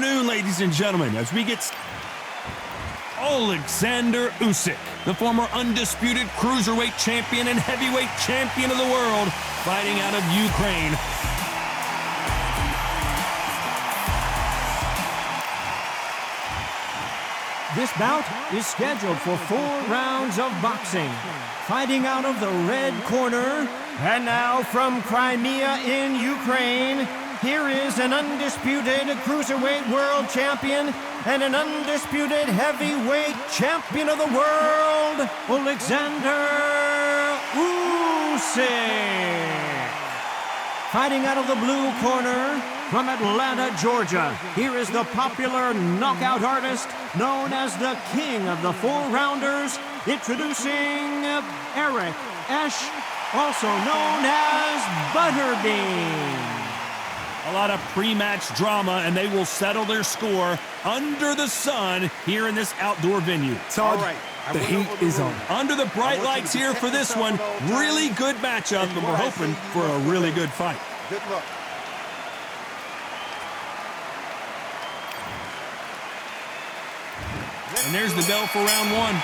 afternoon, ladies and gentlemen, as we get Alexander Usyk, the former undisputed cruiserweight champion and heavyweight champion of the world, fighting out of Ukraine. This bout is scheduled for 4 rounds of boxing. Fighting out of the red corner, and now from Crimea in Ukraine, here is an undisputed cruiserweight world champion and an undisputed heavyweight champion of the world, Alexander Usyk. Fighting out of the blue corner, from Atlanta, Georgia, here is the popular knockout artist known as the King of the 4-Rounders, introducing Eric Esch, also known as Butterbean. A lot of pre-match drama, and they will settle their score under the sun here in this outdoor venue. Todd, the heat is on. Under the bright lights here for this one. Really good matchup, and we're hoping for a really good fight. Good luck. And there's the bell for round 1.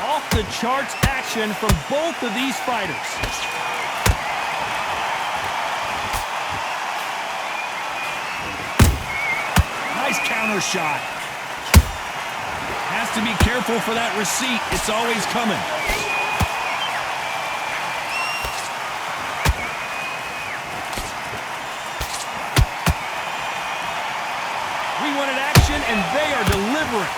Off the charts action from both of these fighters. Nice counter shot. Has to be careful for that receipt. It's always coming. We wanted action, and they are delivering.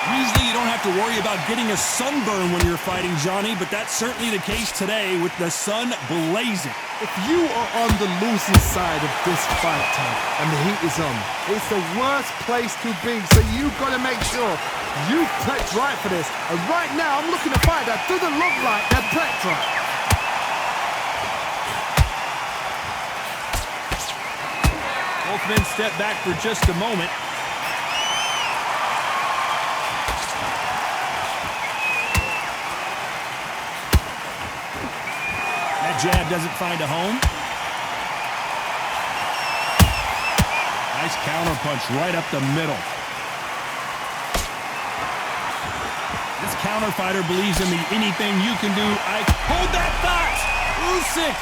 Usually you don't have to worry about getting a sunburn when you're fighting, Johnny, but that's certainly the case today with the sun blazing. If you are on the losing side of this fight, Tom, and the heat is on, it's the worst place to be, so you've got to make sure you prepped right for this. And right now, I'm looking to fight that doesn't look like they're prepped right. Both men step back for just a moment. Jab doesn't find a home. Nice counter punch right up the middle. This counter fighter believes in the anything you can do. I hold that thought. Usyk.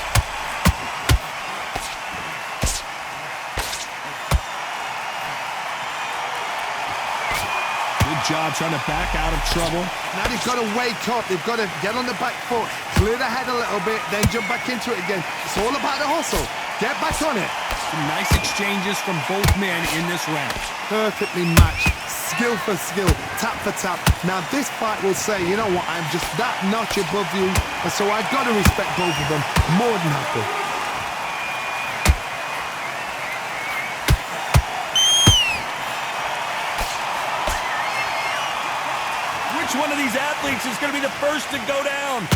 Good job trying to back out of trouble. Now they've got to wake up. They've got to get on the back foot, clear the head a little bit, then jump back into it again. It's all about the hustle. Get back on it. Some nice exchanges from both men in this round. Perfectly matched. Skill for skill, tap for tap. Now this fight will say, you know what, I'm just that notch above you, and so I've got to respect both of them. More than happy. Which one of these athletes is going to be the first to go down?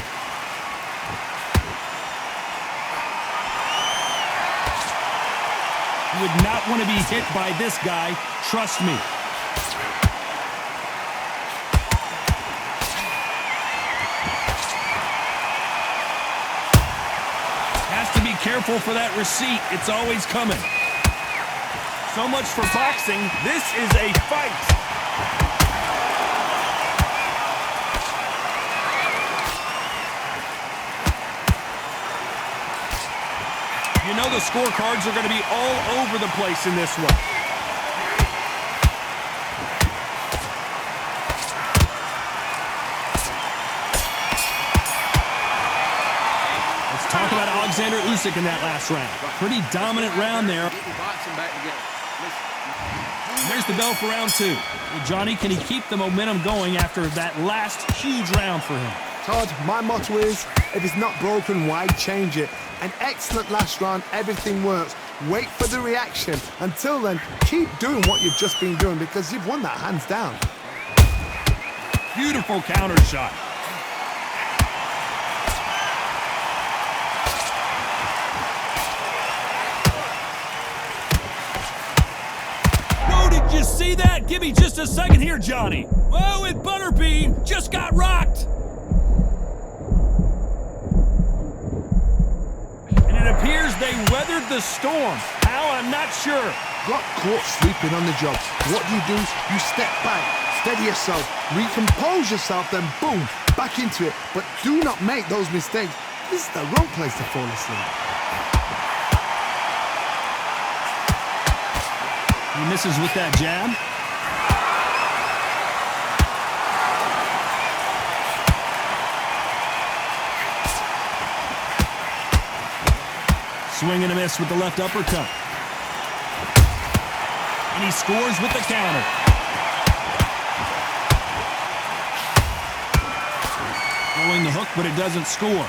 You would not want to be hit by this guy, trust me. Has to be careful for that receipt. It's always coming. So much for boxing. This is a fight. You know the scorecards are going to be all over the place in this one. Let's talk about Alexander Usyk in that last round. Pretty dominant round there. There's the bell for round 2. Well, Johnny, can he keep the momentum going after that last huge round for him? Todd, my motto is, if it's not broken, why change it? An excellent last round, everything works. Wait for the reaction. Until then, keep doing what you've just been doing because you've won that hands down. Beautiful counter shot. Whoa, did you see that? Give me just a second here, Johnny. Whoa, with Butterbean. the storm. How? I'm not sure. Got caught sleeping on the job. What do? You step back, steady yourself, recompose yourself, then boom, back into it. But do not make those mistakes. This is the wrong place to fall asleep. He misses with that jab. Swing and a miss with the left uppercut. And he scores with the counter. Throwing the hook, but it doesn't score.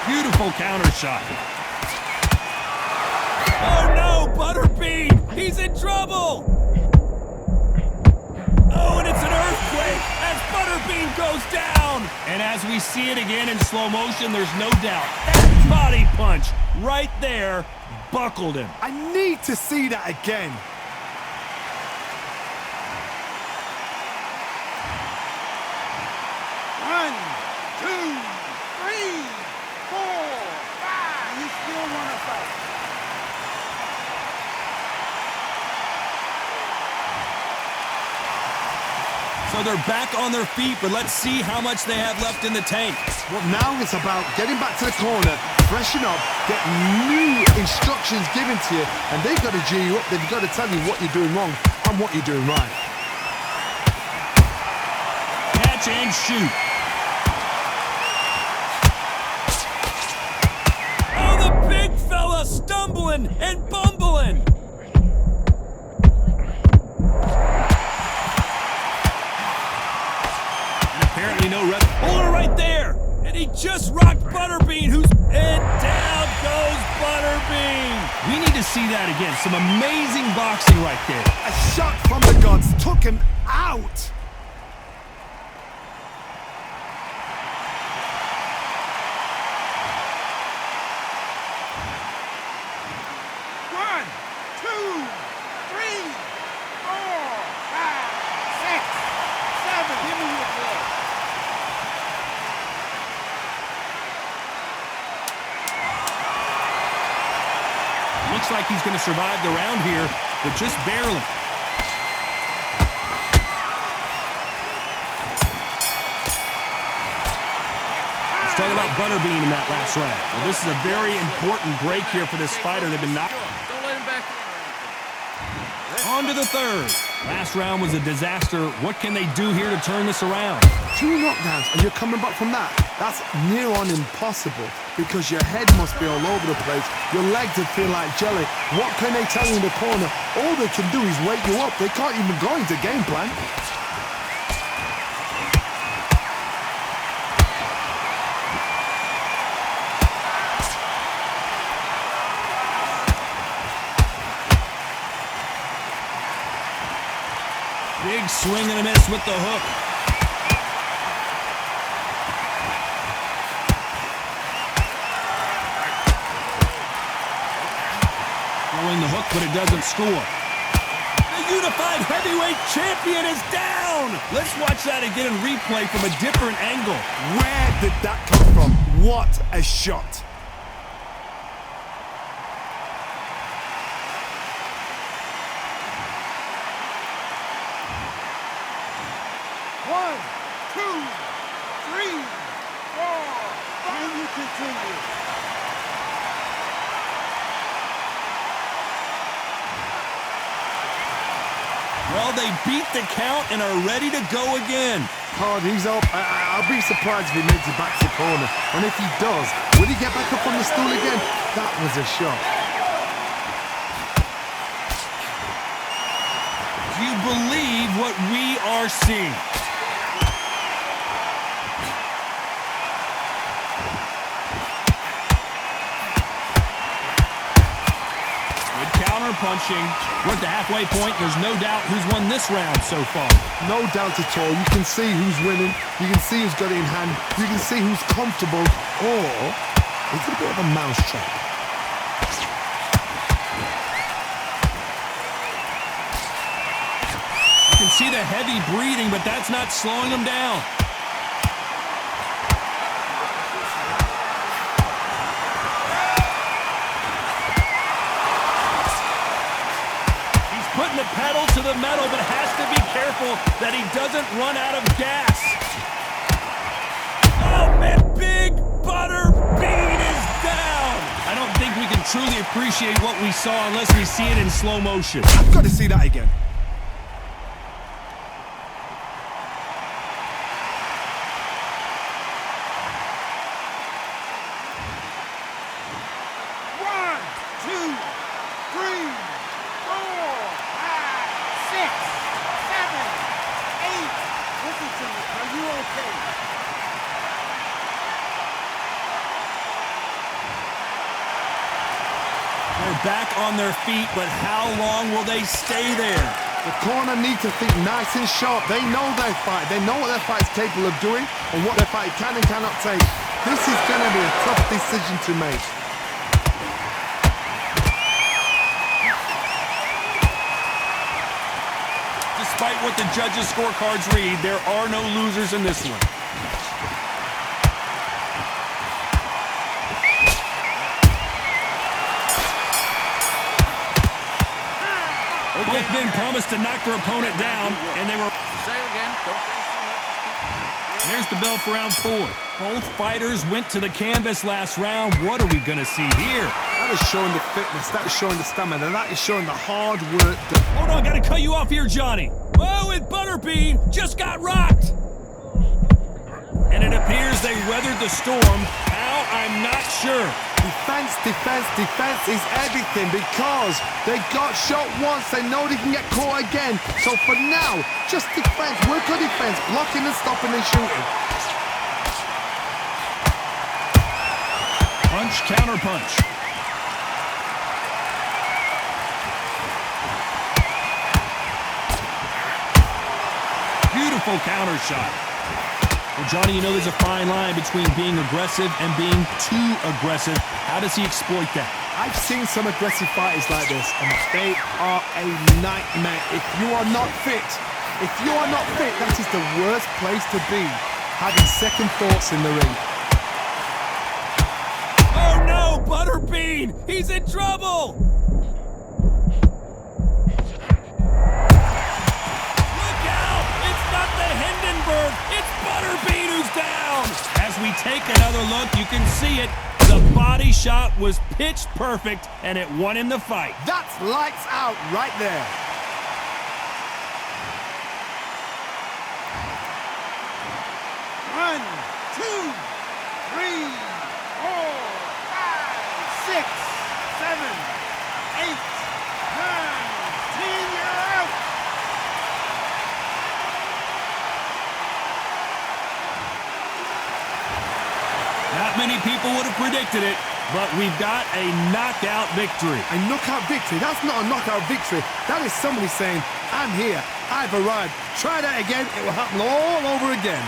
Beautiful counter shot. Oh no, Butterbean! He's in trouble! Oh, and it's an earthquake as Butterbean goes down! And as we see it again in slow motion, there's no doubt that body punch right there buckled him. I need to see that again. One, two, three, four, five. You still want to fight? So they're back on their feet, but let's see how much they have left in the tank. Well, now it's about getting back to the corner, freshen up, get new instructions given to you, and they've got to G you up. They've got to tell you what you're doing wrong and what you're doing right. Catch and shoot. Oh, the big fella stumbling and bumbling. Apparently no rest. Hold it right there! And he just rocked Butterbean, who's... And down goes Butterbean! We need to see that again. Some amazing boxing right there. A shot from the gods took him out. One, two, three, four, five, six, seven. Give me your blood. Looks like he's going to survive the round here, but just barely. Let's talk about Butterbean in that last round. Well, this is a very important break here for this fighter. They've been knocked. Don't let him back in. On to the third. Last round was a disaster. What can they do here to turn this around? 2 knockdowns and you're coming back from that. That's near on impossible because your head must be all over the place. Your legs would feel like jelly. What can they tell you in the corner? All they can do is wake you up. They can't even go into game plan. Big swing and a miss with the hook. Throwing the hook, but it doesn't score. The unified heavyweight champion is down! Let's watch that again in replay from a different angle. Where did that come from? What a shot. One, two, three, four, five. And you continue. Well, they beat the count and are ready to go again. Oh, he's up. I'll be surprised if he makes it back to the corner. And if he does, will he get back up on the stool again? That was a shot. Do you believe what we are seeing? Punching. We're at the halfway point. There's no doubt who's won this round so far. No doubt at all. You can see who's winning. You can see who's got it in hand. You can see who's comfortable. Or it's a bit of a mousetrap. You can see the heavy breathing, but that's not slowing him down. He's putting the pedal to the metal, but has to be careful that he doesn't run out of gas. Oh, man, Big Butter Bean is down. I don't think we can truly appreciate what we saw unless we see it in slow motion. I've got to see that again. They're back on their feet, but how long will they stay there? The corner need to think nice and sharp. They know their fight. They know what their fight is capable of doing and what their fight can and cannot take. This is going to be a tough decision to make. Despite what the judges' scorecards read, there are no losers in this one. Both men promised to knock their opponent down, and they were... Say it again. Don't say There's the bell for round 4. Both fighters went to the canvas last round. What are we going to see here? That is showing the fitness, that is showing the stamina, that is showing the hard work done. Hold on, got to cut you off here, Johnny. Oh, and Butterbean just got rocked. And it appears they weathered the storm. How? I'm not sure. Defense, defense, defense is everything because they got shot once. They know they can get caught again. So for now, just defense, work on defense, blocking and stopping and shooting. Punch, counter punch. Beautiful counter shot. Well, Johnny, you know there's a fine line between being aggressive and being too aggressive. How does he exploit that? I've seen some aggressive fighters like this, and they are a nightmare. If you are not fit, that is the worst place to be, having second thoughts in the ring. Oh no, Butterbean! He's in trouble! It's Butterbean who's down! As we take another look, you can see it. The body shot was pitch perfect, and it won him the fight. That's lights out right there. One, two, three, 4, 5, 6, 7, 8, 9, 10, you're out! Not many people would have predicted it, but we've got a knockout victory. A knockout victory? That's not a knockout victory. That is somebody saying, I'm here, I've arrived. Try that again, it will happen all over again.